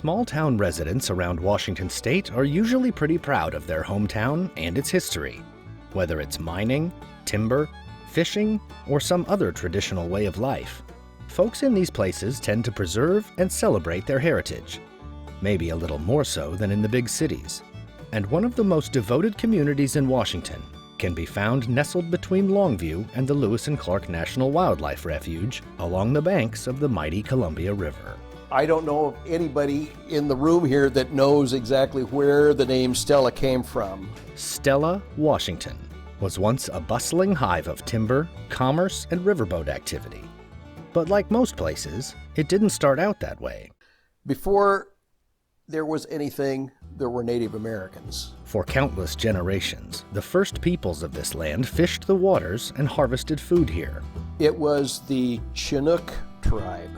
Small-town residents around Washington state are usually pretty proud of their hometown and its history. Whether it's mining, timber, fishing, or some other traditional way of life, folks in these places tend to preserve and celebrate their heritage, maybe a little more so than in the big cities. And one of the most devoted communities in Washington can be found nestled between Longview and the Lewis and Clark National Wildlife Refuge along the banks of the mighty Columbia River. I don't know of anybody in the room here that knows exactly where the name Stella came from. Stella, Washington, was once a bustling hive of timber, commerce, and riverboat activity. But like most places, it didn't start out that way. Before there was anything, there were Native Americans. For countless generations, the first peoples of this land fished the waters and harvested food here. It was the Chinook tribe.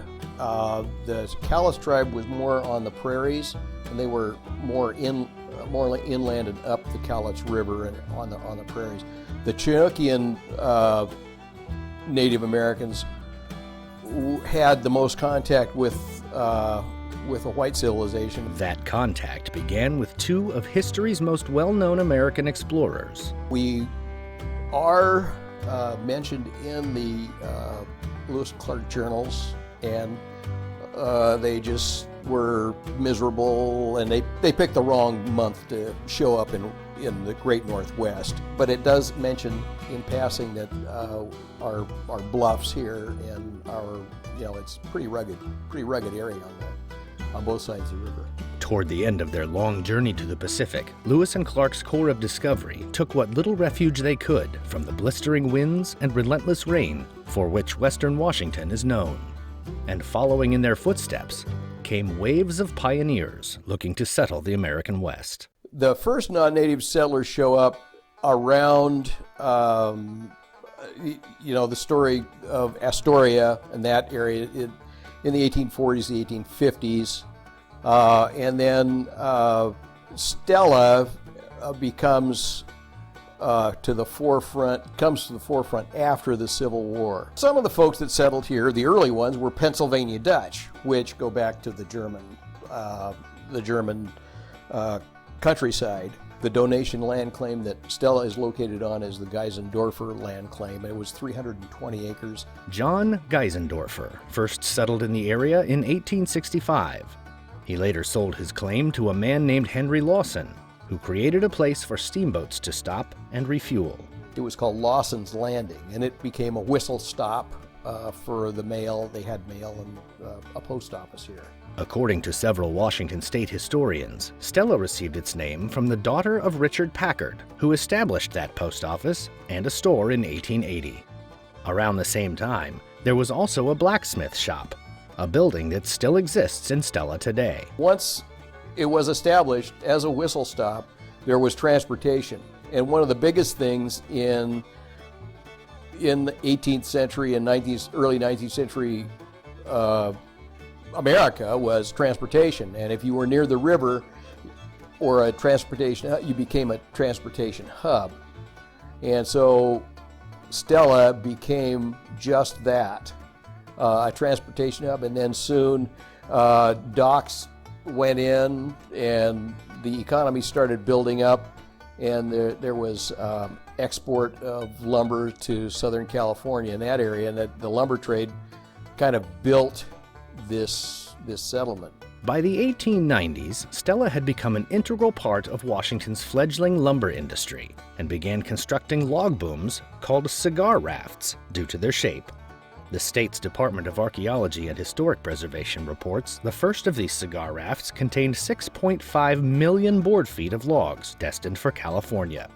The Cowlitz tribe was more on the prairies, and they were more inland and up the Cowlitz River and on the prairies. The Chinookian Native Americans had the most contact with a white civilization. That contact began with two of history's most well-known American explorers. We are mentioned in the Lewis and Clark journals, and they just were miserable, and they picked the wrong month to show up in the Great Northwest. But it does mention in passing that our bluffs here and it's pretty rugged area on both sides of the river. Toward the end of their long journey to the Pacific, Lewis and Clark's Corps of Discovery took what little refuge they could from the blistering winds and relentless rain for which Western Washington is known. And following in their footsteps came waves of pioneers looking to settle the American West. The first non-native settlers show up around, the story of Astoria and that area in the 1840s, the 1850s. And then Stella comes to the forefront after the Civil War. Some of the folks that settled here, the early ones, were Pennsylvania Dutch, which go back to the German countryside. The donation land claim that Stella is located on is the Geisendorfer land claim. It was 320 acres. John Geisendorfer first settled in the area in 1865. He later sold his claim to a man named Henry Lawson, who created a place for steamboats to stop and refuel. It was called Lawson's Landing, and it became a whistle stop for the mail. They had mail and a post office here. According to several Washington state historians, Stella received its name from the daughter of Richard Packard, who established that post office and a store in 1880. Around the same time, there was also a blacksmith shop, a building that still exists in Stella today. Once it was established as a whistle stop, there was transportation. And one of the biggest things in the 18th century and early 19th century America was transportation. And if you were near the river or a transportation, you became a transportation hub. And so Stella became just that, a transportation hub. And then soon docks went in and the economy started building up, and there was export of lumber to Southern California in that area, and the lumber trade kind of built this settlement. By the 1890s, Stella had become an integral part of Washington's fledgling lumber industry and began constructing log booms called cigar rafts due to their shape. The state's Department of Archaeology and Historic Preservation reports the first of these cigar rafts contained 6.5 million board feet of logs destined for California.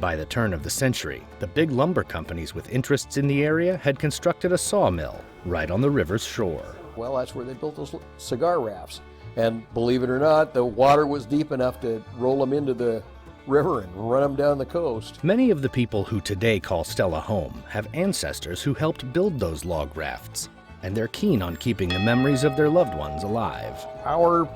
By the turn of the century, the big lumber companies with interests in the area had constructed a sawmill right on the river's shore. Well, that's where they built those cigar rafts. And believe it or not, the water was deep enough to roll them into the river and run them down the coast. Many of the people who today call Stella home have ancestors who helped build those log rafts, and they're keen on keeping the memories of their loved ones alive. Our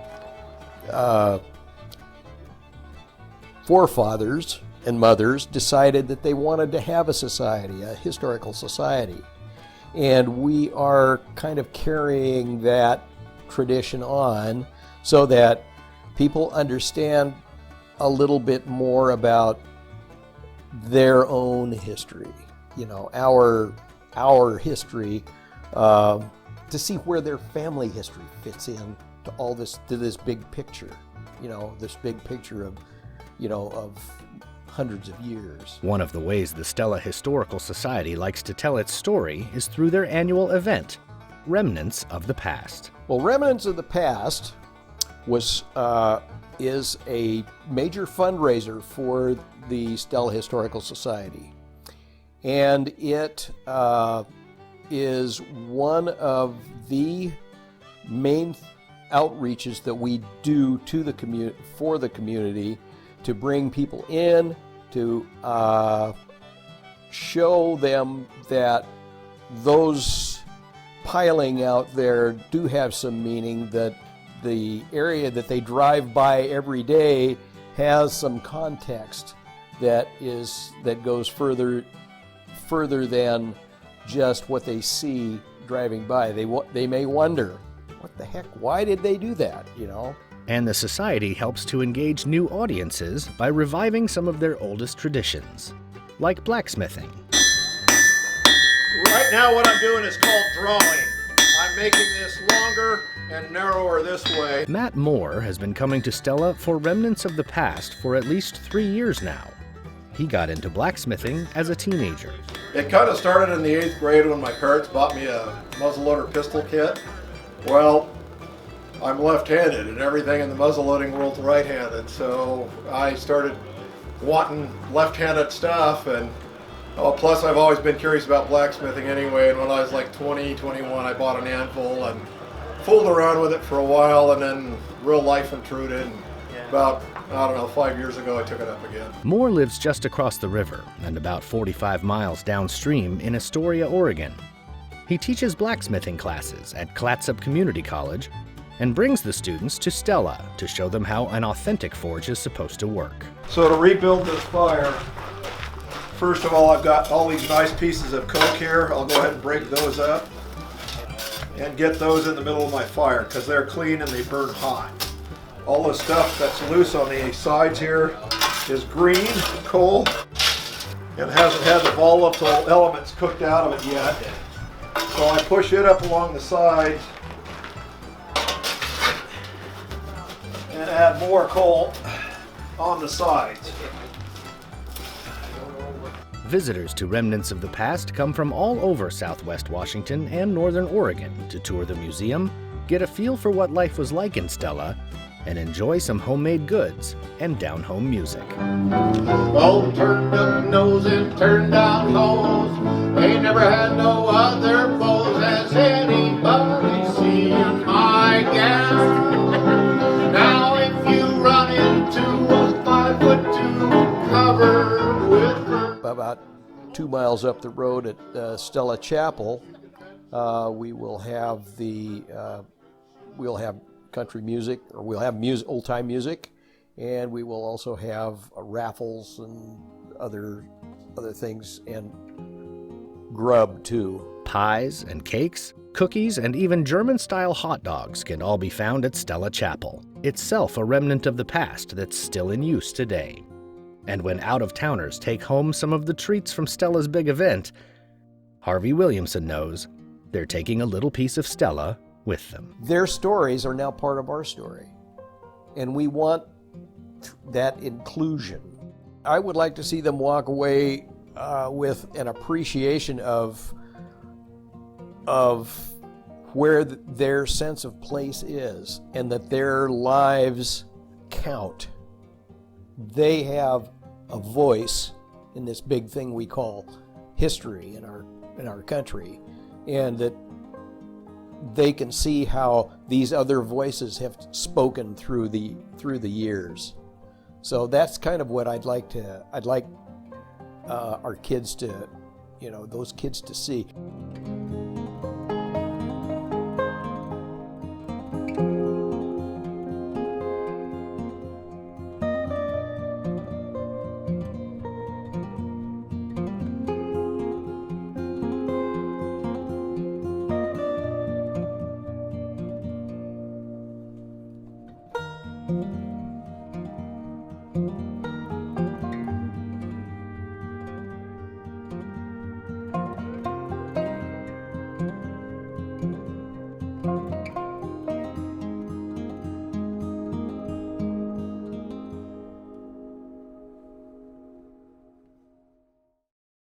forefathers and mothers decided that they wanted to have a society, a historical society. And we are kind of carrying that tradition on so that people understand a little bit more about their own history, our history, to see where their family history fits in to all this, to this big picture, this big picture of hundreds of years. One of the ways the Stella Historical Society likes to tell its story is through their annual event, Remnants of the Past. Well, Remnants of the Past is a major fundraiser for the Stella Historical Society, and it is one of the main outreaches that we do to the for the community, to bring people in, to show them that those piling out there do have some meaning, that the area that they drive by every day has some context that goes further than just what they see driving by. They may wonder, what the heck, why did they do that, And the Society helps to engage new audiences by reviving some of their oldest traditions, like blacksmithing. Right now what I'm doing is called drawing. I'm making this longer and narrower this way. Matt Moore has been coming to Stella for Remnants of the Past for at least 3 years now. He got into blacksmithing as a teenager. It kind of started in the 8th grade when my parents bought me a muzzleloader pistol kit. Well, I'm left-handed and everything in the muzzleloading world's right-handed, so I started wanting left-handed stuff, and plus I've always been curious about blacksmithing anyway, and when I was like 20, 21, I bought an anvil and fooled around with it for a while, and then real life intruded, and about 5 years ago I took it up again. Moore lives just across the river and about 45 miles downstream in Astoria, Oregon. He teaches blacksmithing classes at Clatsop Community College and brings the students to Stella to show them how an authentic forge is supposed to work. So to rebuild this fire, first of all, I've got all these nice pieces of coke here. I'll go ahead and break those up and get those in the middle of my fire because they're clean and they burn hot. All the stuff that's loose on the sides here is green coal and hasn't had the volatile elements cooked out of it yet. So I push it up along the sides and add more coal on the sides. Visitors to Remnants of the Past come from all over Southwest Washington and Northern Oregon to tour the museum, get a feel for what life was like in Stella, and enjoy some homemade goods and down-home music. Both turned up nose and turned down hose. They never had no other foes. Has anybody seen my gal? Now if you run into a 5'2" covered with her. About 2 miles up the road at Stella Chapel, we will have we'll have country music, or we'll have old-time music, and we will also have raffles and other things, and grub too. Pies and cakes, cookies, and even German-style hot dogs can all be found at Stella Chapel, itself a remnant of the past that's still in use today. And when out-of-towners take home some of the treats from Stella's big event, Harvey Williamson knows they're taking a little piece of Stella with them. Their stories are now part of our story, and we want that inclusion. I would like to see them walk away with an appreciation of where their sense of place is, and that their lives count. They have a voice in this big thing we call history in our country, and that they can see how these other voices have spoken through the years. So that's kind of what I'd like our kids to, those kids to see.